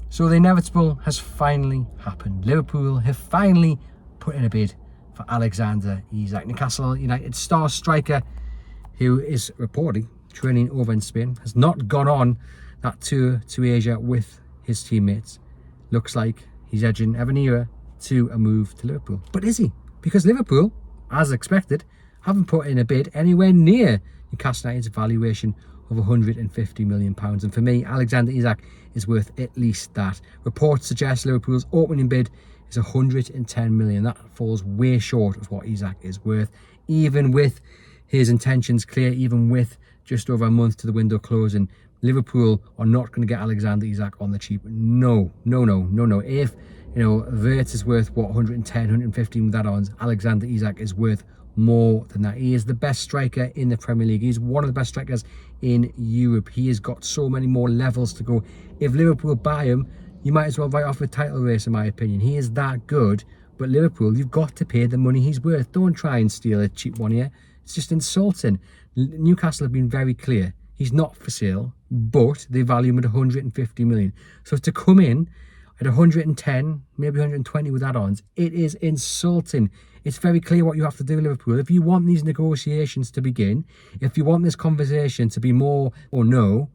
So the inevitable has finally happened. Liverpool have finally put in a bid for Alexander Isak. Newcastle United star striker, who is reportedly training over in Spain, has not gone on that tour to Asia with his teammates. Looks like he's edging ever nearer to a move to Liverpool. But is he? Because Liverpool, as expected, haven't put in a bid anywhere near Newcastle United's valuation of £150 million. And for me, Alexander Isak is worth at least that. Reports suggest Liverpool's opening bid is £110 million. That falls way short of what Isak is worth, even with his intentions clear, even with just over a month to the window closing. Liverpool are not going to get Alexander Isak on the cheap. No. If Wirtz is worth what, 110, 115 with add-ons, Alexander Isak is worth more than that. He is the best striker in the Premier League. He's one of the best strikers in Europe. He has got so many more levels to go. If Liverpool buy him, you might as well write off a title race, in my opinion. He is that good. But Liverpool, you've got to pay the money he's worth. Don't try and steal a cheap one here. It's just insulting. Newcastle have been very clear. He's not for sale, but they value him at 150 million. So to come in at 110, maybe 120 with add-ons, it is insulting. It's very clear what you have to do, Liverpool. If you want these negotiations to begin, if you want this conversation to be more or no,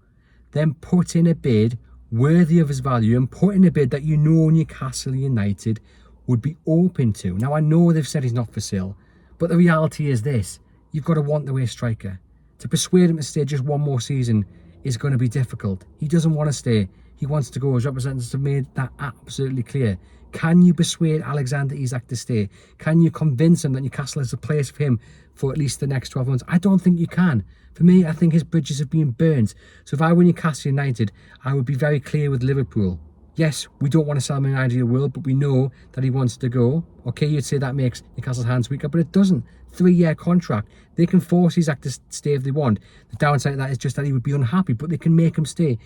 then put in a bid worthy of his value and put in a bid that you know Newcastle United would be open to. Now, I know they've said he's not for sale, but the reality is this. You've got to want the way striker. To persuade him to stay just one more season is going to be difficult. He doesn't want to stay. He wants to go. His representatives have made that absolutely clear. Can you persuade Alexander Isak to stay? Can you convince him that Newcastle is a place for him for at least the next 12 months? I don't think you can. For me, I think his bridges have been burnt. So if I were Newcastle United, I would be very clear with Liverpool. Yes, we don't want to sell him in an ideal world, but we know that he wants to go. Okay, you'd say that makes Newcastle's hands weaker, but it doesn't. 3-year contract. They can force Isak to stay if they want. The downside of that is just that he would be unhappy, but they can make him stay.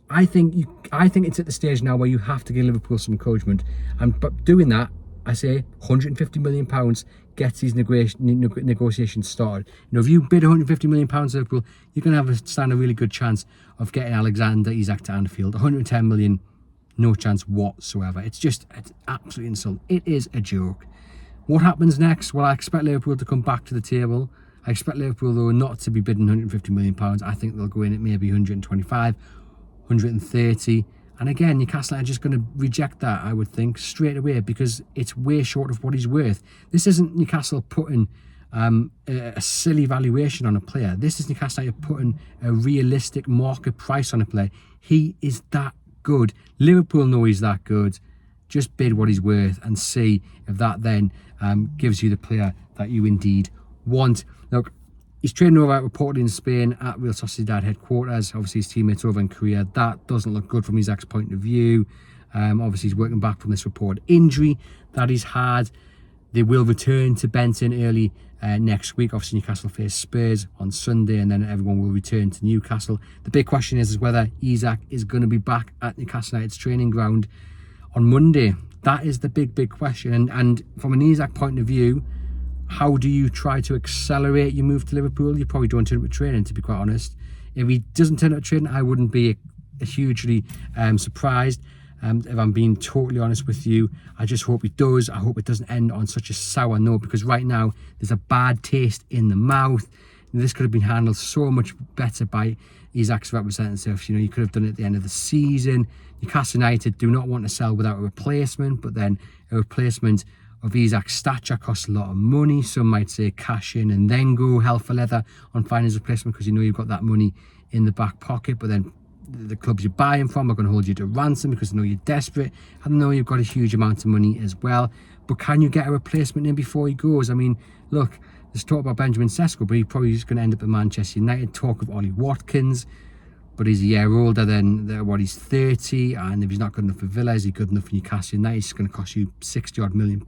I think it's at the stage now where you have to give Liverpool some encouragement. And but doing that, I say £150 million gets these negotiations started. If you bid £150 million Liverpool, you're going to stand a really good chance of getting Alexander Isak to Anfield. 110 million, no chance whatsoever. It's absolutely insulting. It is a joke. What happens next? Well, I expect Liverpool to come back to the table. I expect Liverpool, though, not to be bidding £150 million. I think they'll go in at maybe 125, 130. And again, Newcastle are just going to reject that, I would think, straight away, because it's way short of what he's worth. This isn't Newcastle putting a silly valuation on a player. This is Newcastle putting a realistic market price on a player. He is that good. Liverpool know he's that good. Just bid what he's worth and see if that then gives you the player that you indeed want. Look, he's training over reportedly in Spain at Real Sociedad headquarters. Obviously, his teammates over in Korea. That doesn't look good from Isak's point of view. Obviously, he's working back from this reported injury that he's had. They will return to Benton early next week. Obviously, Newcastle face Spurs on Sunday, and then everyone will return to Newcastle. The big question is whether Isak is going to be back at Newcastle United's training ground on Monday. That is the big question. And from an Isak point of view, how do you try to accelerate your move to Liverpool? You probably don't turn up at training, to be quite honest. If he doesn't turn up at training, I wouldn't be hugely surprised. If I'm being totally honest with you, I just hope he does. I hope it doesn't end on such a sour note, because right now there's a bad taste in the mouth. This could have been handled so much better by Isak's representatives. You could have done it at the end of the season. Newcastle United do not want to sell without a replacement, but then a replacement of Isak's stature costs a lot of money. Some might say cash in and then go hell for leather on finding his replacement, because you've got that money in the back pocket, but then the clubs you buy him from are going to hold you to ransom because they know you're desperate and they know you've got a huge amount of money as well. But can you get a replacement in before he goes? I mean, look, there's talk about Benjamin Sesko, but he probably is going to end up at Manchester United. Talk of Ollie Watkins, but he's a year older than he's 30, and if he's not good enough for Villa, is he good enough for Newcastle United? It's going to cost you £60 million.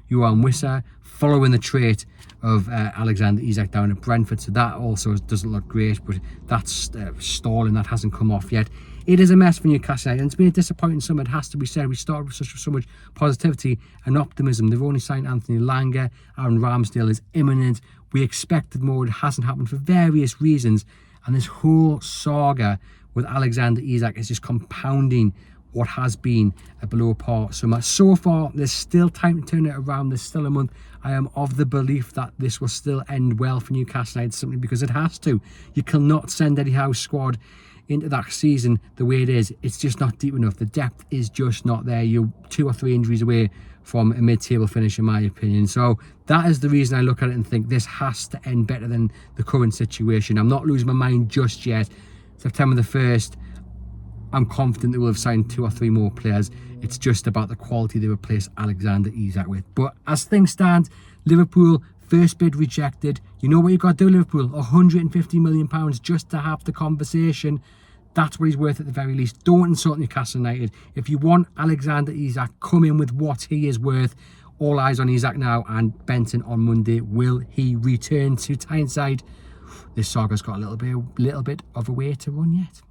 Johan Wissa, following the trait of Alexander Isak down at Brentford, so that also doesn't look great, but that's stalling. That hasn't come off yet. It is a mess for Newcastle United, and it's been a disappointing summer, it has to be said. We started with so much positivity and optimism. They've only signed Anthony Langer. Aaron Ramsdale is imminent. We expected more. It hasn't happened for various reasons, and this whole saga with Alexander Isak is just compounding what has been a below par summer. So far, there's still time to turn it around. There's still a month. I am of the belief that this will still end well for Newcastle United, simply because it has to. You cannot send Eddie Howe's squad into that season the way it is. It's just not deep enough. The depth is just not there. You're 2 or 3 injuries away from a mid-table finish, in my opinion. So that is the reason I look at it and think this has to end better than the current situation. I'm not losing my mind just yet. September the 1st, I'm confident they will have signed 2 or 3 more players. It's just about the quality they replace Alexander Isak with. But as things stand, Liverpool, first bid rejected. You know what you've got to do, Liverpool? £150 million just to have the conversation. That's what he's worth at the very least. Don't insult Newcastle United. If you want Alexander Isak, come in with what he is worth. All eyes on Isak now and Benton on Monday. Will he return to Tyneside? This saga's got a little bit of a way to run yet.